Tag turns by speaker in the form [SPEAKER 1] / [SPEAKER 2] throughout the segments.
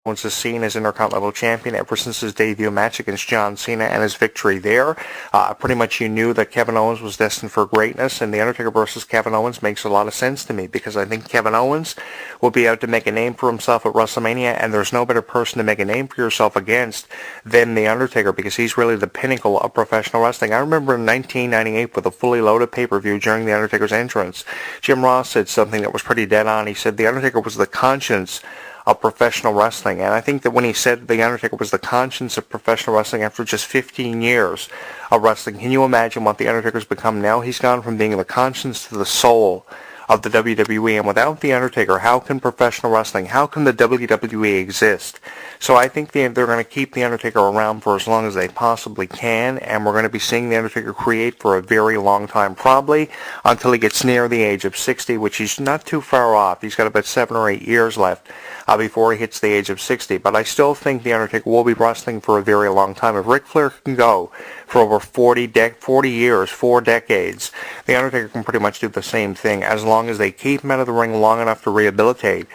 [SPEAKER 1] Owens is seen as Intercontinental Champion ever since his debut match against John Cena and his victory there. Pretty much you knew that Kevin Owens was destined for greatness, and The Undertaker versus Kevin Owens makes a lot of sense to me because I think Kevin Owens will be out to make a name for himself at WrestleMania, and there's no better person to make a name for yourself against than The Undertaker because he's really the pinnacle of professional wrestling. I remember in 1998 with a fully loaded pay-per-view during The Undertaker's entrance, Jim Ross said something that was pretty dead on. He said The Undertaker was the conscience of professional wrestling, and I think that when he said The Undertaker was the conscience of professional wrestling after just 15 years of wrestling, can you imagine what The Undertaker's become now? He's gone from being the conscience to the soul of the WWE, and without The Undertaker, how can professional wrestling, how can the WWE exist? So I think they're going to keep The Undertaker around for as long as they possibly can, and we're going to be seeing The Undertaker create for a very long time, probably until he gets near the age of 60, which he's not too far off. He's got about 7 or 8 years left before he hits the age of 60. But I still think The Undertaker will be wrestling for a very long time. If Ric Flair can go for over 40 years, 4 decades, The Undertaker can pretty much do the same thing as long as they keep him out of the ring long enough to rehabilitate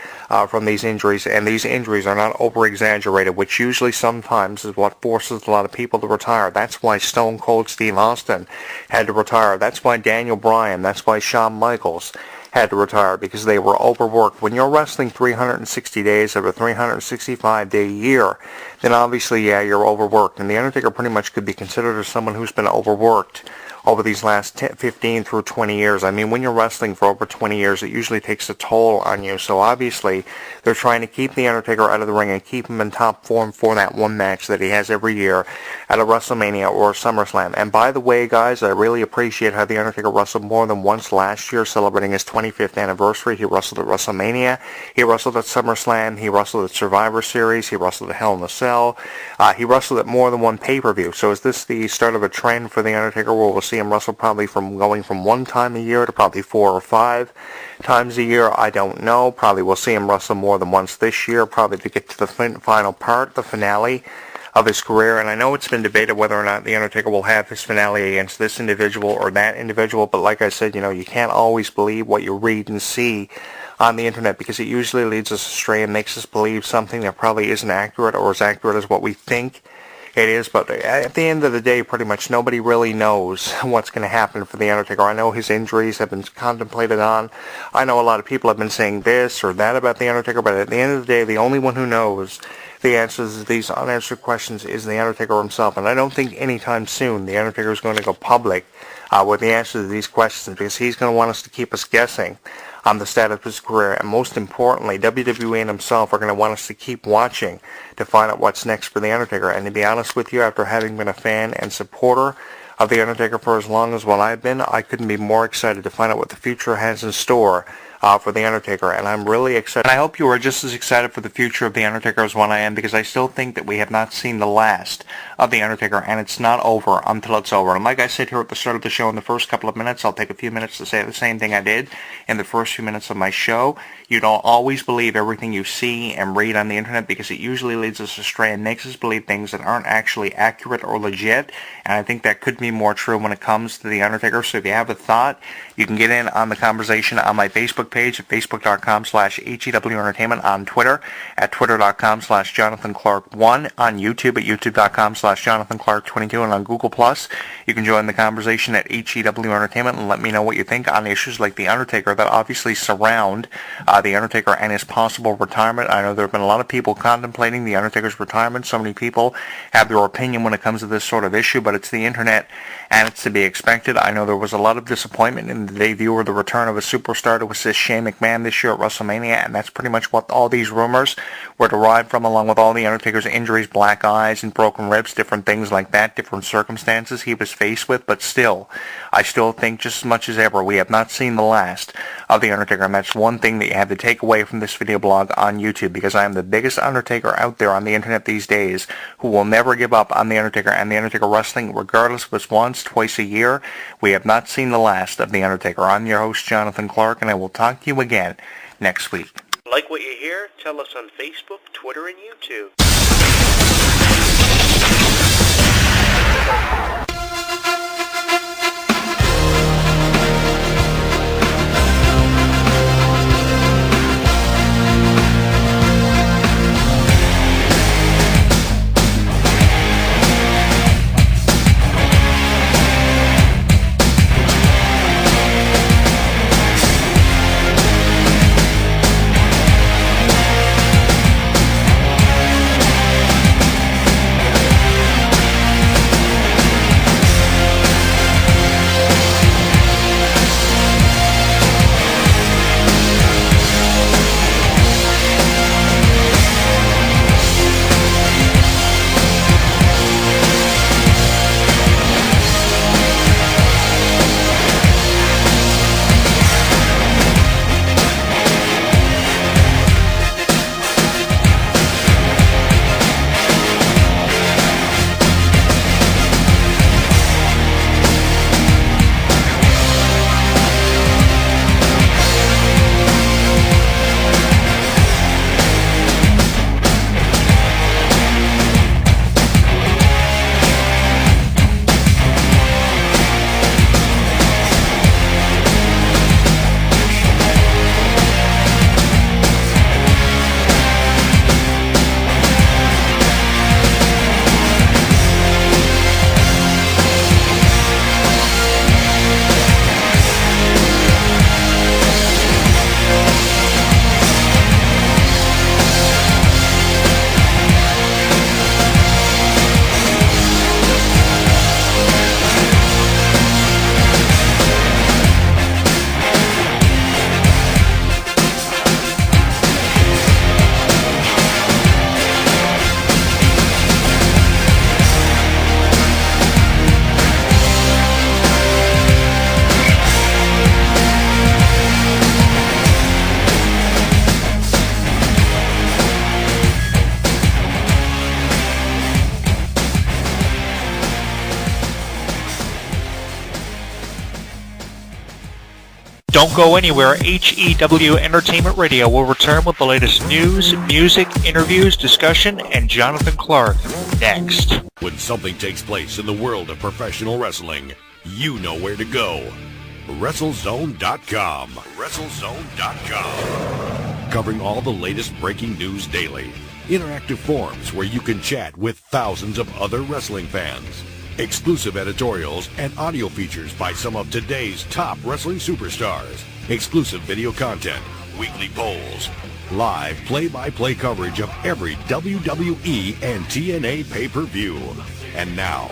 [SPEAKER 1] from these injuries. And these injuries are not over-exaggerated, which usually sometimes is what forces a lot of people to retire. That's why Stone Cold Steve Austin had to retire. That's why Daniel Bryan, that's why Shawn Michaels had to retire, because they were overworked. When you're wrestling 360 days of a 365-day year, then obviously, yeah, you're overworked. And The Undertaker pretty much could be considered as someone who's been overworked over these last 15 through 20 years. I mean, when you're wrestling for over 20 years, it usually takes a toll on you. So obviously, they're trying to keep The Undertaker out of the ring and keep him in top form for that one match that he has every year at a WrestleMania or a SummerSlam. And by the way, guys, I really appreciate how The Undertaker wrestled more than once last year, celebrating his 25th anniversary. He wrestled at WrestleMania. He wrestled at SummerSlam. He wrestled at Survivor Series. He wrestled at Hell in a Cell. He wrestled at more than one pay-per-view. So is this the start of a trend for The Undertaker where we'll see him wrestle probably from going from 1 time a year to probably 4 or 5 times a year? I don't know. Probably we'll see him wrestle more than once this year, probably to get to the final part, the finale of his career. And I know it's been debated whether or not The Undertaker will have his finale against this individual or that individual, but like I said, you can't always believe what you read and see on the internet because it usually leads us astray and makes us believe something that probably isn't accurate or as accurate as what we think it is. But at the end of the day, pretty much nobody really knows what's going to happen for The Undertaker. I know his injuries have been contemplated on. I know a lot of people have been saying this or that about The Undertaker, but at the end of the day, the only one who knows the answers to these unanswered questions is The Undertaker himself. And I don't think anytime soon The Undertaker is going to go public with the answers to these questions because he's going to want us to keep us guessing on the status of his career. And most importantly, WWE and himself are going to want us to keep watching to find out what's next for The Undertaker. And to be honest with you, after having been a fan and supporter of The Undertaker for as long as what I've been, I couldn't be more excited to find out what the future has in store for The Undertaker, and I'm really excited. And I hope you are just as excited for the future of The Undertaker as what I am, because I still think that we have not seen the last of The Undertaker, and it's not over until it's over. And like I said here at the start of the show, in the first couple of minutes, I'll take a few minutes to say the same thing I did in the first few minutes of my show. You don't always believe everything you see and read on the internet because it usually leads us astray and makes us believe things that aren't actually accurate or legit, and I think that could be more true when it comes to The Undertaker. So if you have a thought, you can get in on the conversation on my Facebook page at facebook.com/HEW Entertainment, on Twitter at twitter.com/Jonathan Clarke1, on YouTube at youtube.com/Jonathan Clarke22, and on Google+. You can join the conversation at HEW Entertainment and let me know what you think on issues like The Undertaker that obviously surround The Undertaker and his possible retirement. I know there have been a lot of people contemplating The Undertaker's retirement. So many people have their opinion when it comes to this sort of issue, but it's the internet and it's to be expected. I know there was a lot of disappointment in the debut or the return of a superstar to assist Shane McMahon this year at WrestleMania, and that's pretty much what all these rumors were derived from, along with all The Undertaker's injuries, black eyes and broken ribs, different things like that, different circumstances he was faced with. But still, I still think just as much as ever, we have not seen the last of The Undertaker, and that's one thing that you have to take away from this video blog on YouTube, because I am the biggest Undertaker out there on the internet these days who will never give up on The Undertaker and The Undertaker wrestling, regardless if it's once, twice a year. We have not seen the last of The Undertaker. I'm your host, Jonathan Clarke, and I will talk to you again next week. Like what you hear? Tell us on Facebook, Twitter, and YouTube. Don't go anywhere. HEW Entertainment Radio will return with the latest news, music, interviews, discussion, and Jonathan Clarke next.
[SPEAKER 2] When something takes place in the world of professional wrestling, you know where to go. WrestleZone.com. WrestleZone.com. Covering all the latest breaking news daily. Interactive forums where you can chat with thousands of other wrestling fans. Exclusive editorials and audio features by some of today's top wrestling superstars. Exclusive video content, weekly polls, live play-by-play coverage of every WWE and TNA pay-per-view. And now,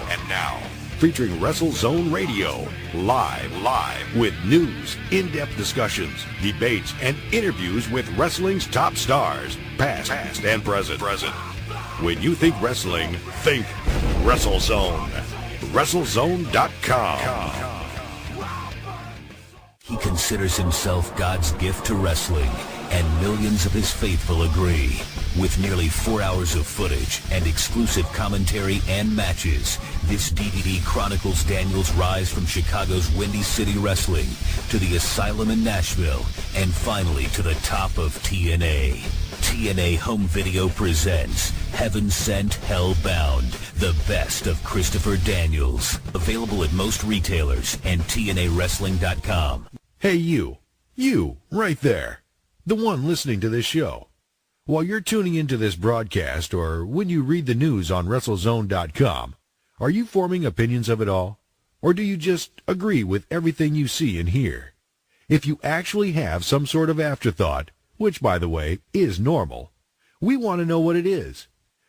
[SPEAKER 2] featuring WrestleZone Radio, live with news, in-depth discussions, debates, and interviews with wrestling's top stars, past and present. When you think wrestling, think WrestleZone. WrestleZone.com.
[SPEAKER 3] He considers himself God's gift to wrestling, and millions of his faithful agree. With nearly 4 hours of footage and exclusive commentary and matches, this DVD chronicles Daniel's rise from Chicago's Windy City Wrestling to the Asylum in Nashville, and finally to the top of TNA. TNA Home Video presents Heaven Sent, Hell Bound, the best of Christopher Daniels. Available at most retailers and TNAWrestling.com.
[SPEAKER 2] Hey you right there, the one listening to this show. While you're tuning into this broadcast or when you read the news on WrestleZone.com, are you forming opinions of it all? Or do you just agree with everything you see and hear? If you actually have some sort of afterthought, which, by the way, is normal, we want to know what it is.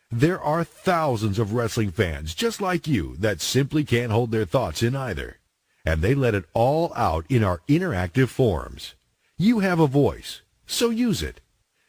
[SPEAKER 2] There are thousands of wrestling fans just like you that simply can't hold their thoughts in either, and they let it all out in our interactive forums. You have a voice, so use it.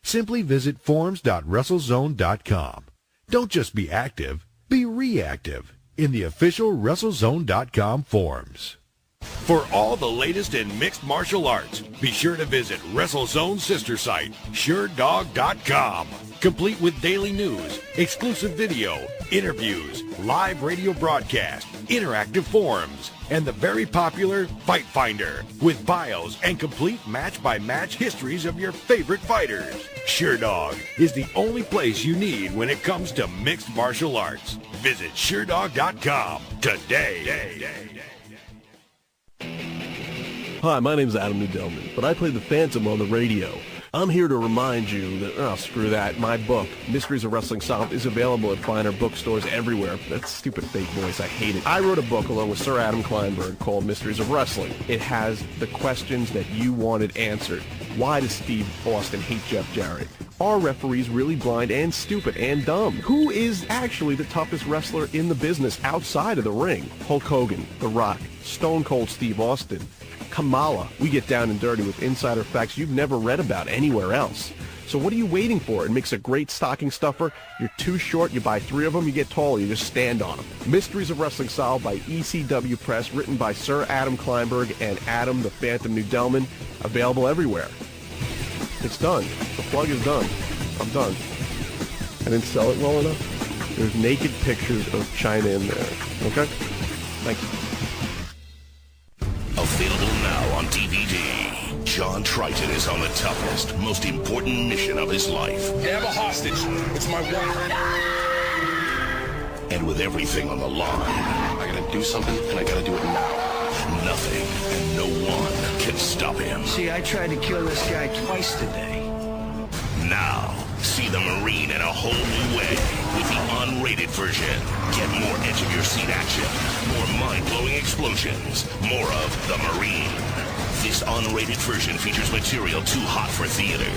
[SPEAKER 2] Simply visit forums.WrestleZone.com. Don't just be active, be reactive in the official WrestleZone.com forums. For all the latest in mixed martial arts, be sure to visit WrestleZone's sister site, SureDog.com. Complete with daily news, exclusive video, interviews, live radio broadcast, interactive forums, and the very popular Fight Finder with bios and complete match-by-match histories of your favorite fighters. SureDog is the only place you need when it comes to mixed martial arts. Visit SureDog.com today.
[SPEAKER 4] Hi, my name's Adam Nudelman, but I play the Phantom on the radio. I'm here to remind you that, screw that, my book, Mysteries of Wrestling Solved, is available at finer bookstores everywhere. That stupid fake voice, I hate it. I wrote a book along with Sir Adam Kleinberg called Mysteries of Wrestling. It has the questions that you wanted answered. Why does Steve Austin hate Jeff Jarrett? Are referees really blind and stupid and dumb? Who is actually the toughest wrestler in the business outside of the ring? Hulk Hogan, The Rock, Stone Cold Steve Austin, Kamala. We get down and dirty with insider facts you've never read about anywhere else. So what are you waiting for? It makes a great stocking stuffer. You're too short, you buy 3 of them, you get taller, you just stand on them. Mysteries of Wrestling Solved by ECW Press, written by Sir Adam Kleinberg and Adam the Phantom Nudelman. Available everywhere. It's done. The plug is done. I'm done. I didn't sell it well enough. There's naked pictures of China in there. Okay? Thank you.
[SPEAKER 3] Available now on DVD. John Triton is on the toughest, most important mission of his life.
[SPEAKER 5] You have a hostage. It's my wife.
[SPEAKER 3] And with everything on the line,
[SPEAKER 5] I gotta do something, and I gotta do it now.
[SPEAKER 3] nothing and no one can stop him.
[SPEAKER 6] See, I tried to kill this guy twice today.
[SPEAKER 3] Now, see the Marine in a whole new way with the unrated version. Get more edge-of-your-seat action, more mind-blowing explosions, more of the Marine. This unrated version features material too hot for theater.